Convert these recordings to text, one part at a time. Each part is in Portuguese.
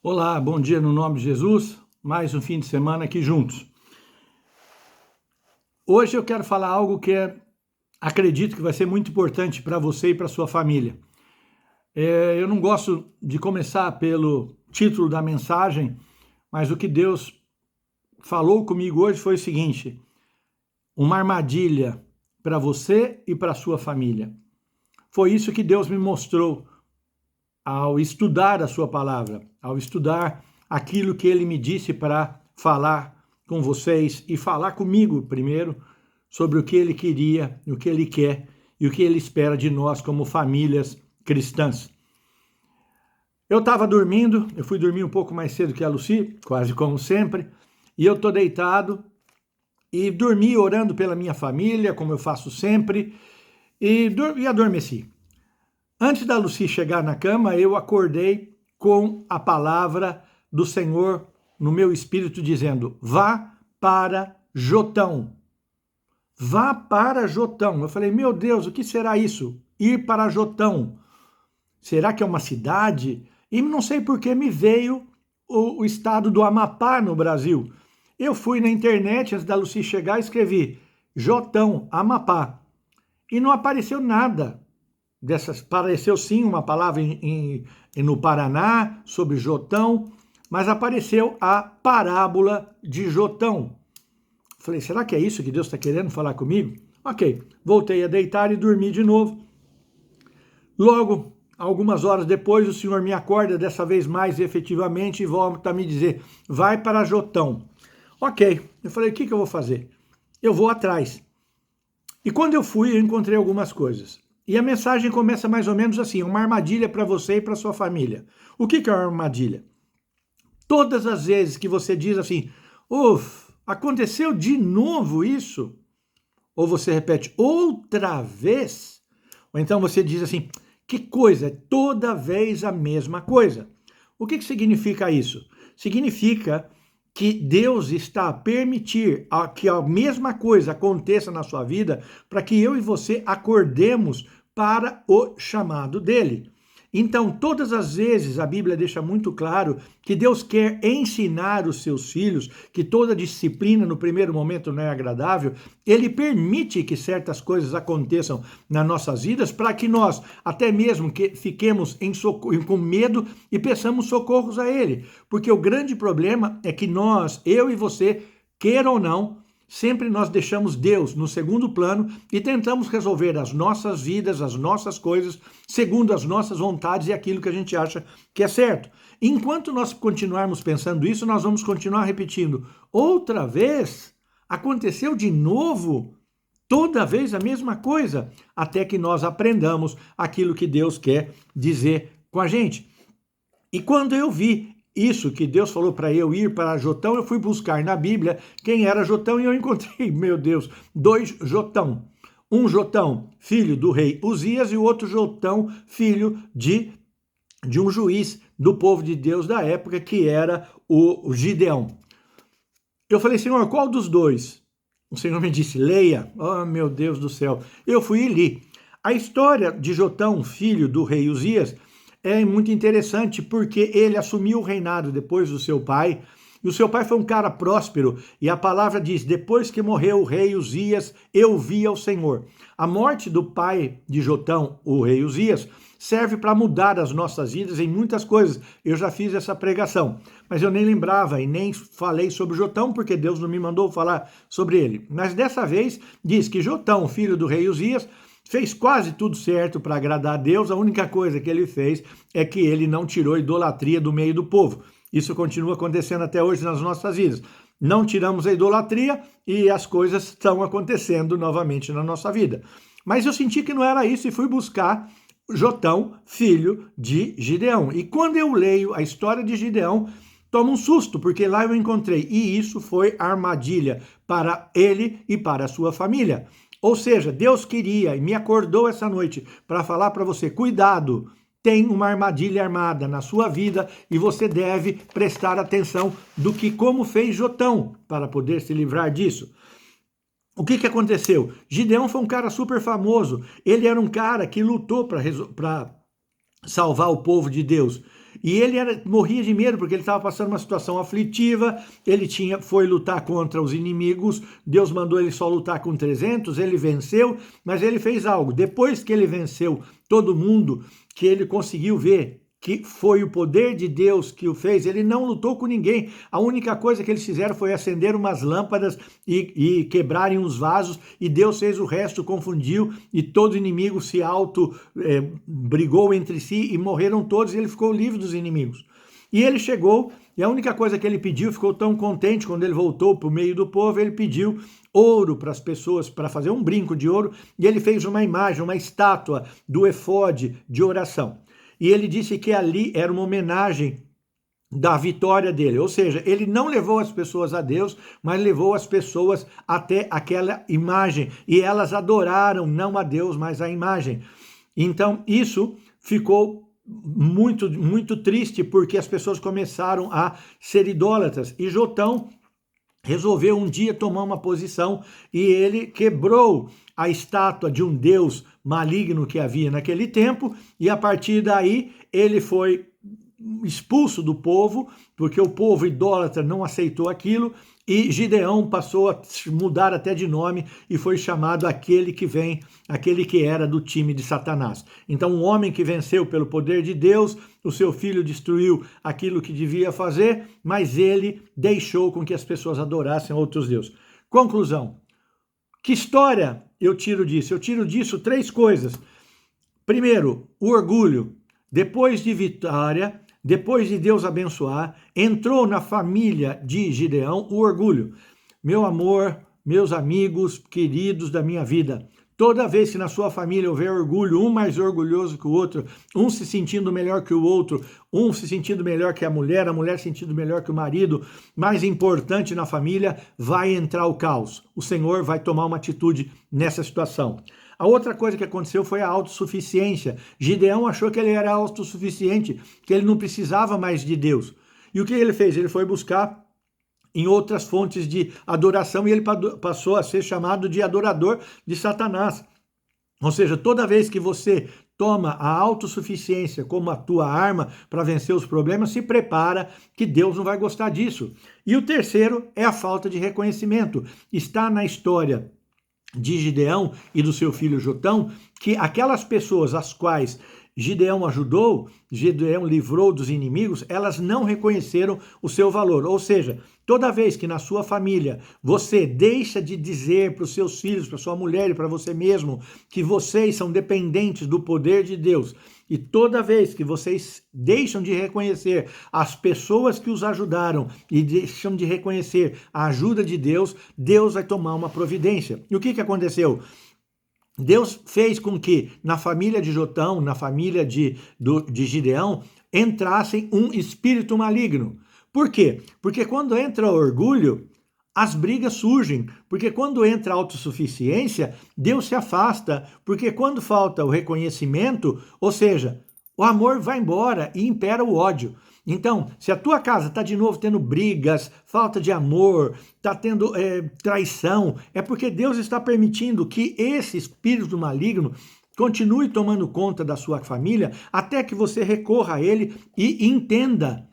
Olá, bom dia no nome de Jesus, mais um fim de semana aqui juntos. Hoje eu quero falar algo que acredito que vai ser muito importante para você e para sua família. Eu não gosto de começar pelo título da mensagem, mas o que Deus falou comigo hoje foi o seguinte: uma armadilha para você e para sua família. Foi isso que Deus me mostrou ao estudar a sua palavra, ao estudar aquilo que ele me disse para falar com vocês e falar comigo primeiro sobre o que ele queria, o que ele quer e o que ele espera de nós como famílias cristãs. Eu estava dormindo, eu fui dormir um pouco mais cedo que a Lucy, quase como sempre, e eu estou deitado e dormi orando pela minha família, como eu faço sempre, e adormeci. Antes da Lucy chegar na cama, eu acordei com a palavra do Senhor no meu espírito dizendo: vá para Jotão. Vá para Jotão. Eu falei: meu Deus, o que será isso? Ir para Jotão. Será que é uma cidade? E não sei por que me veio o estado do Amapá no Brasil. Eu fui na internet antes da Lucy chegar e escrevi Jotão, Amapá. E não apareceu nada. Apareceu sim uma palavra no Paraná sobre Jotão, mas apareceu a parábola de Jotão. Falei, será que é isso que Deus está querendo falar comigo? Ok, voltei a deitar e dormi de novo. Logo, algumas horas depois, o Senhor me acorda, dessa vez mais efetivamente, e volta a me dizer, vai para Jotão. Ok, eu falei, o que eu vou fazer? Eu vou atrás. E quando eu fui, eu encontrei algumas coisas. E a mensagem começa mais ou menos assim, uma armadilha para você e para sua família. O que é uma armadilha? Todas as vezes que você diz assim, aconteceu de novo isso? Ou você repete outra vez? Ou então você diz assim, que coisa, é toda vez a mesma coisa. O que significa isso? Significa que Deus está a permitir que a mesma coisa aconteça na sua vida para que eu e você acordemos para o chamado dele. Então, todas as vezes a Bíblia deixa muito claro que Deus quer ensinar os seus filhos, que toda disciplina no primeiro momento não é agradável, ele permite que certas coisas aconteçam nas nossas vidas para que nós, até mesmo que fiquemos com medo e peçamos socorros a ele. Porque o grande problema é que nós, eu e você, queira ou não, sempre nós deixamos Deus no segundo plano e tentamos resolver as nossas vidas, as nossas coisas, segundo as nossas vontades e aquilo que a gente acha que é certo. Enquanto nós continuarmos pensando isso, nós vamos continuar repetindo. Outra vez? Aconteceu de novo? Toda vez a mesma coisa? Até que nós aprendamos aquilo que Deus quer dizer com a gente. E quando eu vi isso que Deus falou para eu ir para Jotão, eu fui buscar na Bíblia quem era Jotão e eu encontrei, meu Deus, dois Jotão. Um Jotão, filho do rei Uzias, e o outro Jotão, filho de um juiz do povo de Deus da época, que era o Gideão. Eu falei, Senhor, qual dos dois? O Senhor me disse, leia. Oh, meu Deus do céu. Eu fui e li. A história de Jotão, filho do rei Uzias, é muito interessante porque ele assumiu o reinado depois do seu pai, e o seu pai foi um cara próspero, e a palavra diz, depois que morreu o rei Uzias, eu vi ao Senhor. A morte do pai de Jotão, o rei Uzias, serve para mudar as nossas vidas em muitas coisas. Eu já fiz essa pregação, mas eu nem lembrava e nem falei sobre Jotão, porque Deus não me mandou falar sobre ele. Mas dessa vez, diz que Jotão, filho do rei Uzias, fez quase tudo certo para agradar a Deus, a única coisa que ele fez é que ele não tirou idolatria do meio do povo. Isso continua acontecendo até hoje nas nossas vidas. Não tiramos a idolatria e as coisas estão acontecendo novamente na nossa vida. Mas eu senti que não era isso e fui buscar Jotão, filho de Gideão. E quando eu leio a história de Gideão, tomo um susto, porque lá eu encontrei, e isso foi armadilha para ele e para a sua família. Ou seja, Deus queria e me acordou essa noite para falar para você, cuidado, tem uma armadilha armada na sua vida e você deve prestar atenção do que como fez Jotão para poder se livrar disso. O que aconteceu? Gideão foi um cara super famoso, ele era um cara que lutou para salvar o povo de Deus. E ele morria de medo, porque ele estava passando uma situação aflitiva, ele foi lutar contra os inimigos, Deus mandou ele só lutar com 300, ele venceu, mas ele fez algo. Depois que ele venceu todo mundo, que ele conseguiu ver que foi o poder de Deus que o fez, ele não lutou com ninguém. A única coisa que eles fizeram foi acender umas lâmpadas e quebrarem uns vasos, e Deus fez o resto, confundiu, e todo inimigo se brigou entre si, e morreram todos, e ele ficou livre dos inimigos. E ele chegou, e a única coisa que ele pediu, ficou tão contente quando ele voltou para o meio do povo, ele pediu ouro para as pessoas, para fazer um brinco de ouro, e ele fez uma imagem, uma estátua do efode de oração. E ele disse que ali era uma homenagem da vitória dele, ou seja, ele não levou as pessoas a Deus, mas levou as pessoas até aquela imagem, e elas adoraram não a Deus, mas a imagem. Então isso ficou muito, muito triste, porque as pessoas começaram a ser idólatras, e Jotão resolveu um dia tomar uma posição, e ele quebrou a estátua de um deus maligno que havia naquele tempo, e a partir daí ele foi expulso do povo, porque o povo idólatra não aceitou aquilo, e Gideão passou a mudar até de nome e foi chamado aquele que era do time de Satanás. Então, um homem que venceu pelo poder de Deus, o seu filho destruiu aquilo que devia fazer, mas ele deixou com que as pessoas adorassem outros deuses. Conclusão. Que história eu tiro disso? Eu tiro disso 3 coisas. Primeiro, o orgulho. Depois de vitória, depois de Deus abençoar, entrou na família de Gideão o orgulho. Meu amor, meus amigos queridos da minha vida, toda vez que na sua família houver orgulho, um mais orgulhoso que o outro, um se sentindo melhor que o outro, um se sentindo melhor que a mulher se sentindo melhor que o marido, mais importante na família, vai entrar o caos. O Senhor vai tomar uma atitude nessa situação. A outra coisa que aconteceu foi a autossuficiência. Gideão achou que ele era autossuficiente, que ele não precisava mais de Deus. E o que ele fez? Ele foi buscar em outras fontes de adoração, e ele passou a ser chamado de adorador de Satanás. Ou seja, toda vez que você toma a autossuficiência como a tua arma para vencer os problemas, se prepara que Deus não vai gostar disso. E o terceiro é a falta de reconhecimento. Está na história de Gideão e do seu filho Jotão, que aquelas pessoas às quais Gideão ajudou, Gideão livrou dos inimigos, elas não reconheceram o seu valor. Ou seja, toda vez que na sua família você deixa de dizer para os seus filhos, para sua mulher e para você mesmo que vocês são dependentes do poder de Deus, e toda vez que vocês deixam de reconhecer as pessoas que os ajudaram e deixam de reconhecer a ajuda de Deus, Deus vai tomar uma providência. E o que aconteceu? Deus fez com que na família de Jotão, na família de Gideão, entrassem um espírito maligno. Por quê? Porque quando entra orgulho, as brigas surgem, porque quando entra a autossuficiência, Deus se afasta, porque quando falta o reconhecimento, ou seja, o amor vai embora e impera o ódio. Então, se a tua casa está de novo tendo brigas, falta de amor, está tendo traição, é porque Deus está permitindo que esse espírito maligno continue tomando conta da sua família até que você recorra a ele e entenda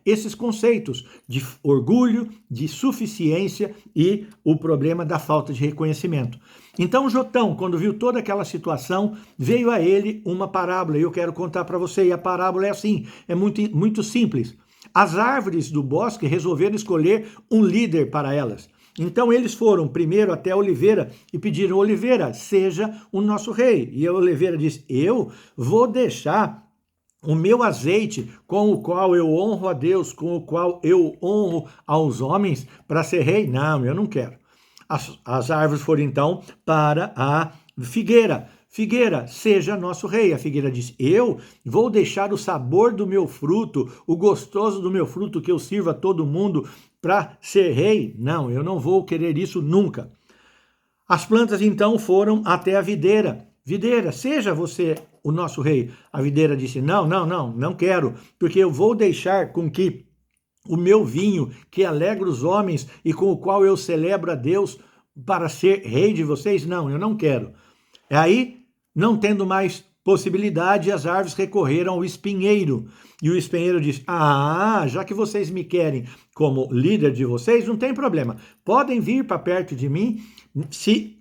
esses conceitos de orgulho, de suficiência e o problema da falta de reconhecimento. Então Jotão, quando viu toda aquela situação, veio a ele uma parábola, e eu quero contar para você, e a parábola é assim, é muito simples. As árvores do bosque resolveram escolher um líder para elas. Então eles foram primeiro até a oliveira e pediram: Oliveira, seja o nosso rei. E a oliveira disse: eu vou deixar o meu azeite, com o qual eu honro a Deus, com o qual eu honro aos homens, para ser rei? Não, eu não quero. As árvores foram então para a figueira. Figueira, seja nosso rei. A figueira disse: eu vou deixar o sabor do meu fruto, o gostoso do meu fruto, que eu sirva a todo mundo, para ser rei? Não, eu não vou querer isso nunca. As plantas então foram até a videira. Videira, seja você o nosso rei. A videira disse: não quero, porque eu vou deixar com que o meu vinho, que alegra os homens e com o qual eu celebro a Deus, para ser rei de vocês, não, eu não quero. Aí, não tendo mais possibilidade, as árvores recorreram ao espinheiro. E o espinheiro disse: já que vocês me querem como líder de vocês, não tem problema. Podem vir para perto de mim, se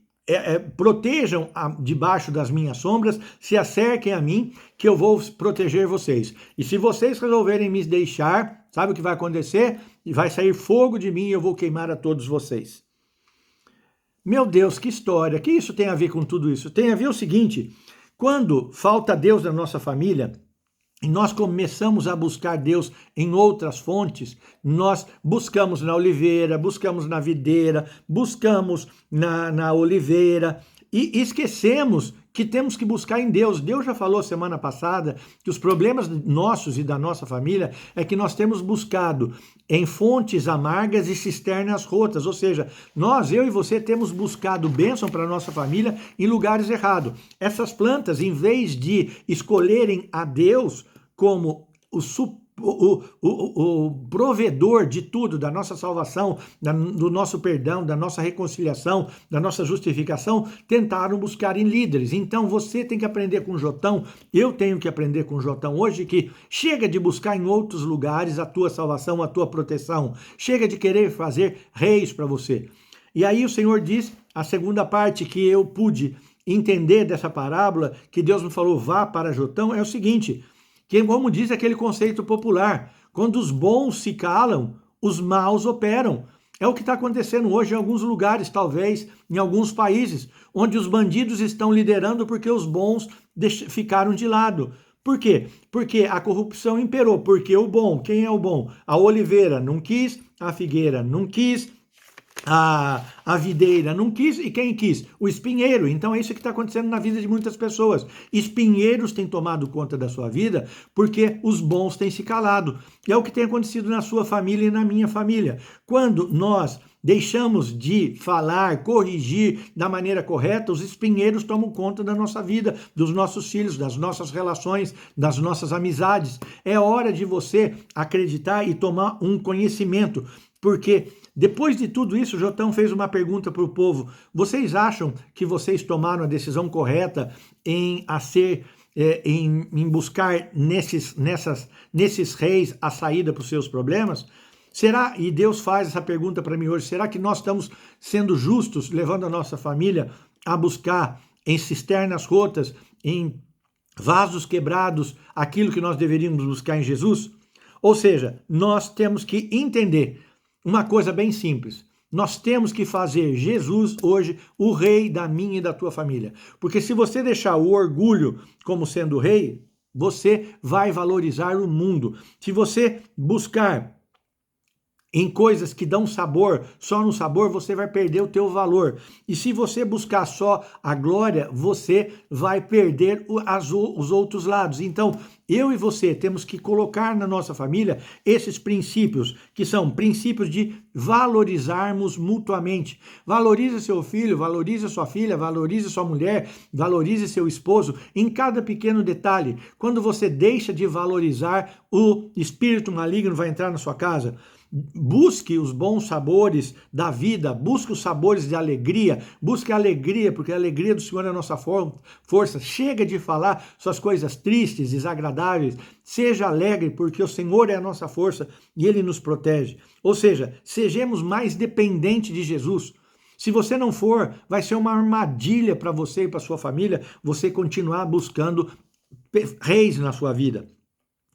protejam debaixo das minhas sombras, se acerquem a mim, que eu vou proteger vocês. E se vocês resolverem me deixar, sabe o que vai acontecer? E vai sair fogo de mim e eu vou queimar a todos vocês. Meu Deus, que história! O que isso tem a ver com tudo isso? Tem a ver o seguinte: quando falta Deus na nossa família, e nós começamos a buscar Deus em outras fontes, nós buscamos na oliveira, buscamos na videira, buscamos na oliveira e esquecemos que temos que buscar em Deus. Deus já falou semana passada que os problemas nossos e da nossa família é que nós temos buscado em fontes amargas e cisternas rotas, ou seja, eu e você temos buscado bênção para a nossa família em lugares errados. Essas plantas, em vez de escolherem a Deus como o provedor de tudo, da nossa salvação, do nosso perdão, da nossa reconciliação, da nossa justificação, tentaram buscar em líderes. Então você tem que aprender com Jotão, eu tenho que aprender com Jotão hoje, que chega de buscar em outros lugares a tua salvação, a tua proteção, chega de querer fazer reis para você. E aí o Senhor diz, a segunda parte que eu pude entender dessa parábola, que Deus me falou, vá para Jotão, é o seguinte: que, como diz aquele conceito popular, quando os bons se calam, os maus operam. É o que está acontecendo hoje em alguns lugares, talvez em alguns países, onde os bandidos estão liderando porque os bons ficaram de lado. Por quê? Porque a corrupção imperou. Porque o bom, quem é o bom? A oliveira não quis, a figueira não quis, a videira não quis, e quem quis? O espinheiro. Então é isso que está acontecendo na vida de muitas pessoas. Espinheiros têm tomado conta da sua vida porque os bons têm se calado. E é o que tem acontecido na sua família e na minha família. Quando nós deixamos de falar, corrigir da maneira correta, os espinheiros tomam conta da nossa vida, dos nossos filhos, das nossas relações, das nossas amizades. É hora de você acreditar e tomar um conhecimento, porque depois de tudo isso, Jotão fez uma pergunta para o povo: vocês acham que vocês tomaram a decisão correta em buscar nesses reis a saída para os seus problemas? Será, e Deus faz essa pergunta para mim hoje, será que nós estamos sendo justos, levando a nossa família a buscar em cisternas rotas, em vasos quebrados, aquilo que nós deveríamos buscar em Jesus? Ou seja, nós temos que entender uma coisa bem simples: nós temos que fazer Jesus hoje o rei da minha e da tua família. Porque se você deixar o orgulho como sendo rei, você vai valorizar o mundo. Se você buscar em coisas que dão sabor, só no sabor, você vai perder o teu valor. E se você buscar só a glória, você vai perder os outros lados. Então, eu e você temos que colocar na nossa família esses princípios, que são princípios de valorizarmos mutuamente. Valorize seu filho, valorize sua filha, valorize sua mulher, valorize seu esposo, em cada pequeno detalhe. Quando você deixa de valorizar, o espírito maligno vai entrar na sua casa. Busque os bons sabores da vida, busque os sabores de alegria, busque a alegria, porque a alegria do Senhor é a nossa força. Chega de falar suas coisas tristes, desagradáveis. Seja alegre, porque o Senhor é a nossa força e Ele nos protege. Ou seja, sejamos mais dependentes de Jesus. Se você não for, vai ser uma armadilha para você e para sua família, você continuar buscando reis na sua vida.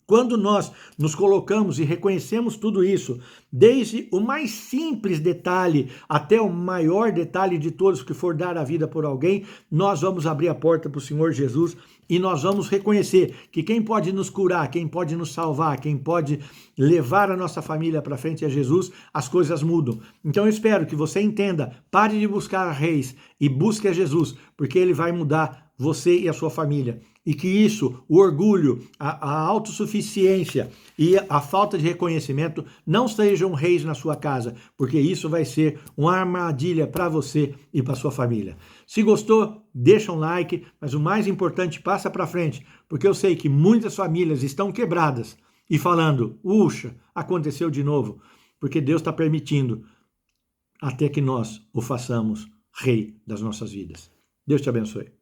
Quando nós nos colocamos e reconhecemos tudo isso, desde o mais simples detalhe até o maior detalhe de todos que for dar a vida por alguém, nós vamos abrir a porta para o Senhor Jesus e nós vamos reconhecer que quem pode nos curar, quem pode nos salvar, quem pode levar a nossa família para frente a Jesus, as coisas mudam. Então eu espero que você entenda, pare de buscar reis e busque a Jesus, porque Ele vai mudar você e a sua família. E que isso, o orgulho, a autossuficiência e a falta de reconhecimento não sejam reis na sua casa, porque isso vai ser uma armadilha para você e para sua família. Se gostou, deixa um like, mas o mais importante, passa para frente, porque eu sei que muitas famílias estão quebradas e falando: "Uxa, aconteceu de novo", porque Deus está permitindo até que nós o façamos rei das nossas vidas. Deus te abençoe.